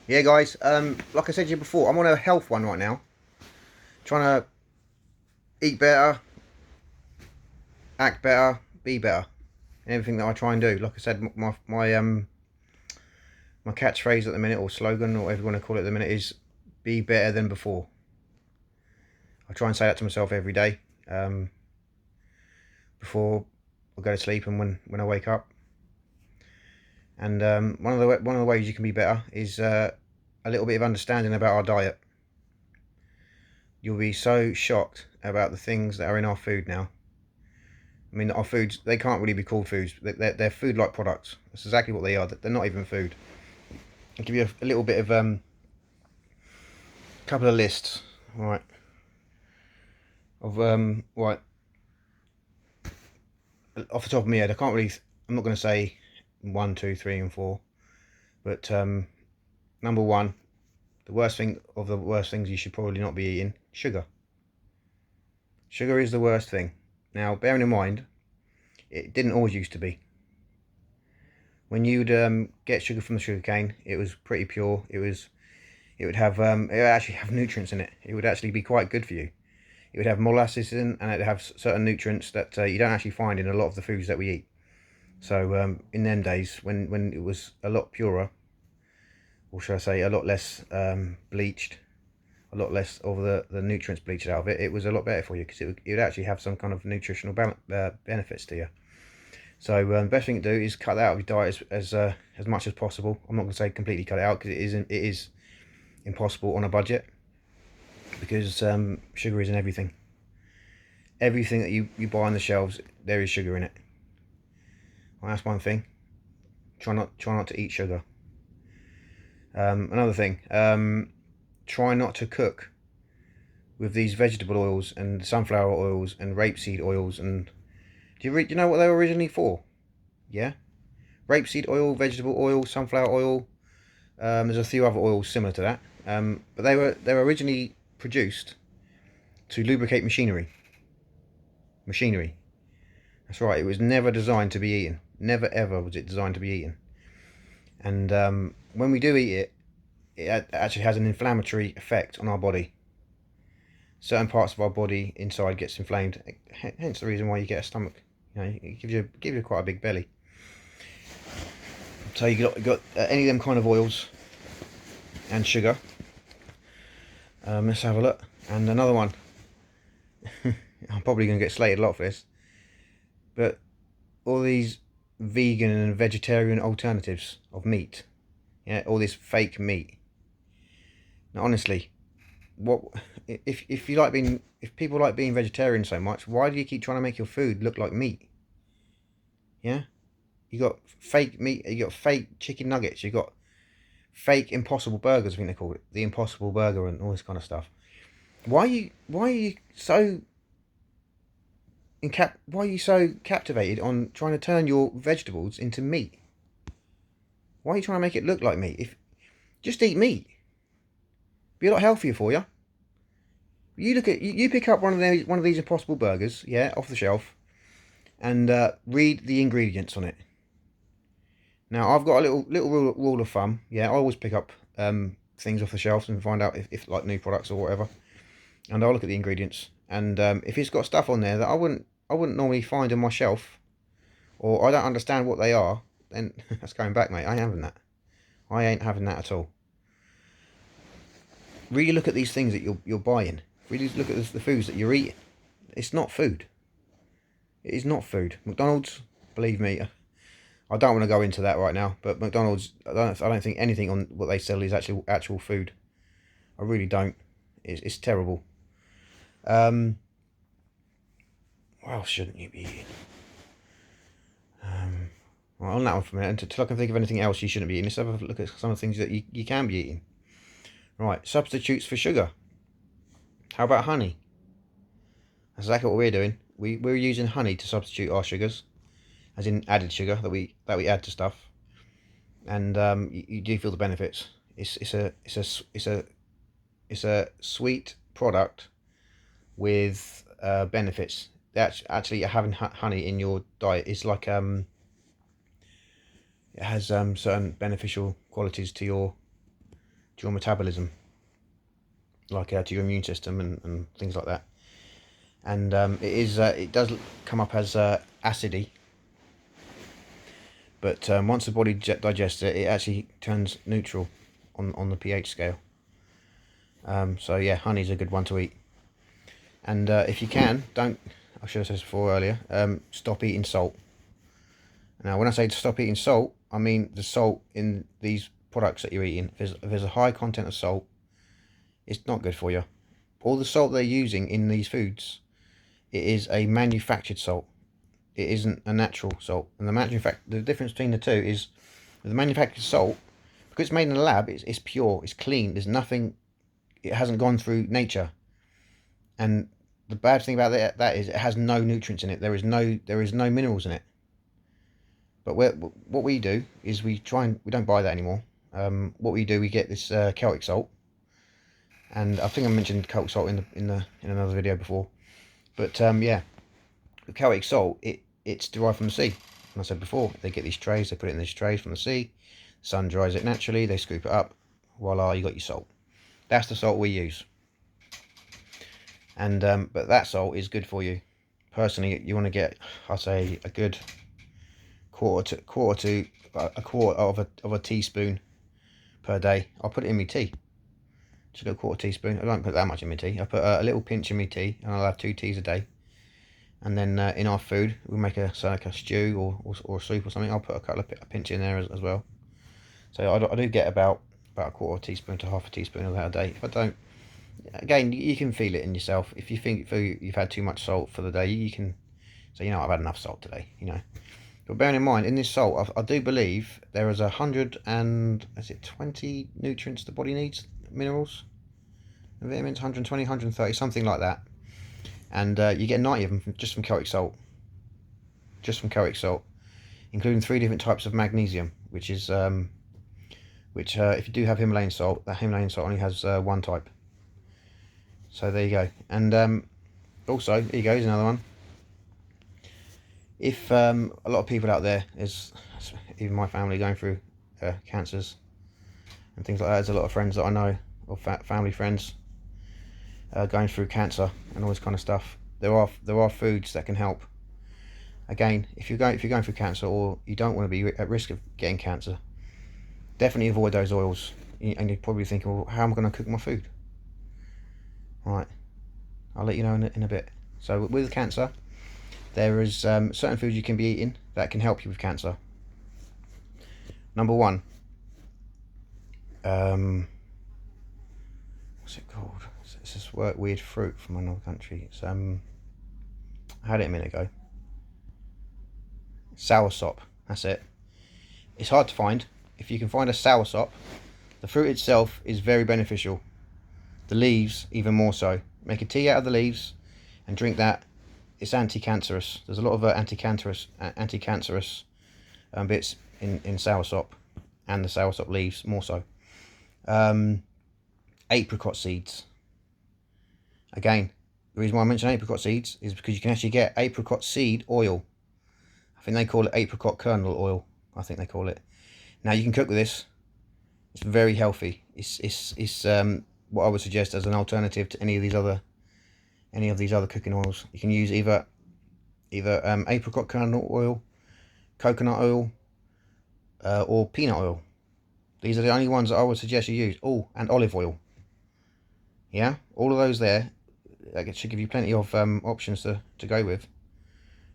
Yeah, guys. Like I said to you before, I'm on a health one right now. Trying to eat better, act better, be better. Everything that I try and do. Like I said, my catchphrase at the minute, or slogan, or whatever you want to call it at the minute, is "Be better than before." I try and say that to myself every day, um, before I go to sleep and when I wake up. And one of the ways you can be better is a little bit of understanding about our diet. You'll be so shocked about the things that are in our food now. I mean, our foods, they can't really be called foods. They're food-like products. That's exactly what they are. They're not even food. I'll give you a little bit of couple of lists, right? Of right off the top of my head, I can't really. I'm not going to say one, two, three, and four, but number one, the worst thing of the worst things you should probably not be eating: sugar. Sugar is the worst thing. Now, bearing in mind, it didn't always used to be. When you'd get sugar from the sugar cane, it was pretty pure. It would have it would actually have nutrients in it. It would actually be quite good for you. It would have molasses in, and it'd have certain nutrients that you don't actually find in a lot of the foods that we eat. So in them days, when it was a lot purer, or should I say, a lot less bleached, a lot less of the nutrients bleached out of it, it was a lot better for you because it would actually have some kind of nutritional benefits to you. So the best thing to do is cut that out of your diet as much as possible. I'm not going to say completely cut it out because it is impossible on a budget because sugar is in everything. Everything that you buy on the shelves, there is sugar in it. Well, that's one thing. Try not to eat sugar. Another thing, try not to cook with these vegetable oils and sunflower oils and rapeseed oils. And do you know what they were originally for? Yeah, rapeseed oil, vegetable oil, sunflower oil. There's a few other oils similar to that, but they were originally produced to lubricate machinery. Machinery. That's right. It was never designed to be eaten. Never ever was it designed to be eaten. And when we do eat it, it actually has an inflammatory effect on our body. Certain parts of our body inside gets inflamed. Hence the reason why you get a stomach. It gives you quite a big belly. So you got any of them kind of oils and sugar. Let's have a look. And another one. I'm probably going to get slated a lot for this, but all these vegan and vegetarian alternatives of meat, yeah, all this fake meat. Now, honestly, what if people like being vegetarian so much, why do you keep trying to make your food look like meat? Yeah, you got fake meat, you got fake chicken nuggets, you got fake Impossible Burgers, I think they call it, the Impossible Burger, and all this kind of stuff. Why are you so why are you so captivated on trying to turn your vegetables into meat? Why are you trying to make it look like meat? If just eat meat, be a lot healthier for you. You pick up one of these Impossible Burgers, yeah, off the shelf, and read the ingredients on it. Now I've got a little rule of thumb. Yeah, I always pick up things off the shelves and find out if like new products or whatever, and I'll look at the ingredients. And if it's got stuff on there that I wouldn't normally find on my shelf, or I don't understand what they are, then that's going back, mate. I ain't having that. I ain't having that at all. Really look at these things that you're buying. Really look at the foods that you're eating. It's not food. It is not food. McDonald's, believe me, I don't want to go into that right now. But McDonald's, I don't think anything on what they sell is actual food. I really don't. It's terrible. Um, what else shouldn't you be eating? Well, on that one for a minute, until I can think of anything else you shouldn't be eating, let's have a look at some of the things that you can be eating. Right, substitutes for sugar. How about honey? That's exactly what we're doing. We're using honey to substitute our sugars, as in added sugar that we add to stuff, and you do feel the benefits. It's a sweet product with benefits. That's actually having honey in your diet is like it has certain beneficial qualities to to your metabolism, like to your immune system and things like that. And it does come up as acidy, but once the body digests it, it actually turns neutral on the pH scale. So yeah, honey's a good one to eat. And if you can, don't, I should have said this before earlier, stop eating salt. Now when I say to stop eating salt, I mean the salt in these products that you're eating. If there's a high content of salt, it's not good for you. All the salt they're using in these foods, it is a manufactured salt. It isn't a natural salt. And the difference between the two is, with the manufactured salt, because it's made in a lab, it's pure, it's clean, there's nothing, it hasn't gone through nature. And the bad thing about that is it has no nutrients in it. There is no minerals in it. But what we do is we don't buy that anymore. What we do, we get this Celtic salt, and I think I mentioned Celtic salt in another video before. But yeah, the Celtic salt, it's derived from the sea. And I said before, they get these trays, they put it in these trays from the sea. The sun dries it naturally, they scoop it up. Voila, you got your salt. That's the salt we use. And but that salt is good for you. Personally, you want to get, I'd say, a good quarter of a teaspoon per day. I'll put it in my tea. Just a quarter teaspoon. I don't put that much in my tea. I put a little pinch in my tea, and I'll have 2 teas a day. And then in our food, we'll make like a stew or a soup or something. I'll put a pinch in there as well. So I do get about a quarter teaspoon to half a teaspoon of that a day. If I don't, again, you can feel it in yourself. If you think you've had too much salt for the day, you can say, I've had enough salt today, But bearing in mind, in this salt, I do believe there is 120 nutrients the body needs, minerals, vitamins, 120, 130, something like that. And you get 90 of them just from Celtic salt. Just from Celtic salt, including 3 different types of magnesium, which is if you do have Himalayan salt, that Himalayan salt only has 1 type. So there you go. And also, here you go, here's another one. If a lot of people out there, even my family, going through cancers and things like that, there's a lot of friends that I know, or family friends, going through cancer and all this kind of stuff. There are foods that can help. Again, if you're going through cancer, or you don't want to be at risk of getting cancer, definitely avoid those oils. And you're probably thinking, well, how am I going to cook my food? Right, I'll let you know in a bit. So with cancer, there is certain foods you can be eating that can help you with cancer. Number 1, what's it called? It's this weird fruit from another country. It's I had it a minute ago. Soursop. That's it. It's hard to find. If you can find a soursop, the fruit itself is very beneficial. The leaves even more so. Make a tea out of the leaves and drink that. It's anti-cancerous. There's a lot of anti-cancerous bits in soursop, and the soursop leaves more so. Apricot seeds. Again, the reason why I mention apricot seeds is because you can actually get apricot seed oil. I think they call it apricot kernel oil. I think they call it. Now you can cook with this. It's very healthy. It's what I would suggest as an alternative to any of these other cooking oils. You can use either apricot kernel oil, coconut oil, or peanut oil. These are the only ones that I would suggest you use. Oh, and olive oil. Yeah, all of those there. That should give you plenty of options to go with,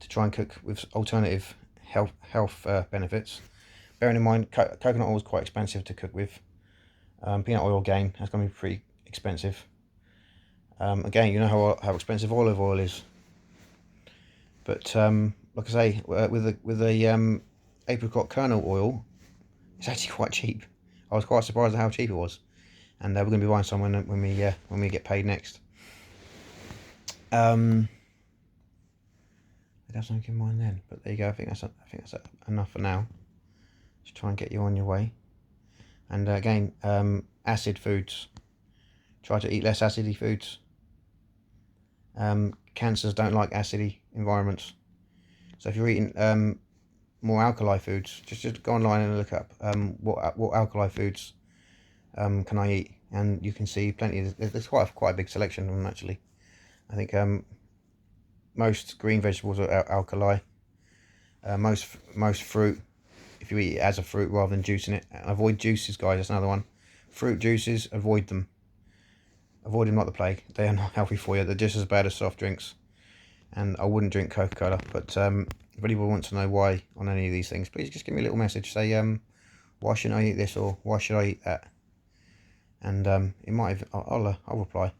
to try and cook with alternative health benefits. Bearing in mind, coconut oil is quite expensive to cook with. Peanut oil, again, that's going to be pretty expensive. Again, you know how expensive olive oil is. But like I say, with the apricot kernel oil, it's actually quite cheap. I was quite surprised at how cheap it was. And we're going to be buying some when we get paid next. I'd have something in mind then, but there you go. I think that's enough for now. Just try and get you on your way. And again, acid foods. Try to eat less acidy foods. Cancers don't like acidy environments. So if you're eating more alkali foods, just go online and look up what alkali foods can I eat? And you can see plenty. There's quite a big selection of them actually. I think most green vegetables are alkali. Most fruit, if you eat it as a fruit rather than juicing it, avoid juices, guys. That's another one. Fruit juices, avoid them. Avoid them like the plague. They are not healthy for you. They're just as bad as soft drinks. And I wouldn't drink Coca-Cola. But if anyone wants to know why on any of these things, please just give me a little message. Say why shouldn't I eat this, or why should I eat that? And it might have, I'll reply.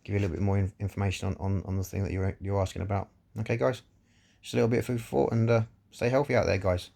Give you a little bit more information on the thing that you're asking about. Okay, guys. Just a little bit of food for thought, and stay healthy out there, guys.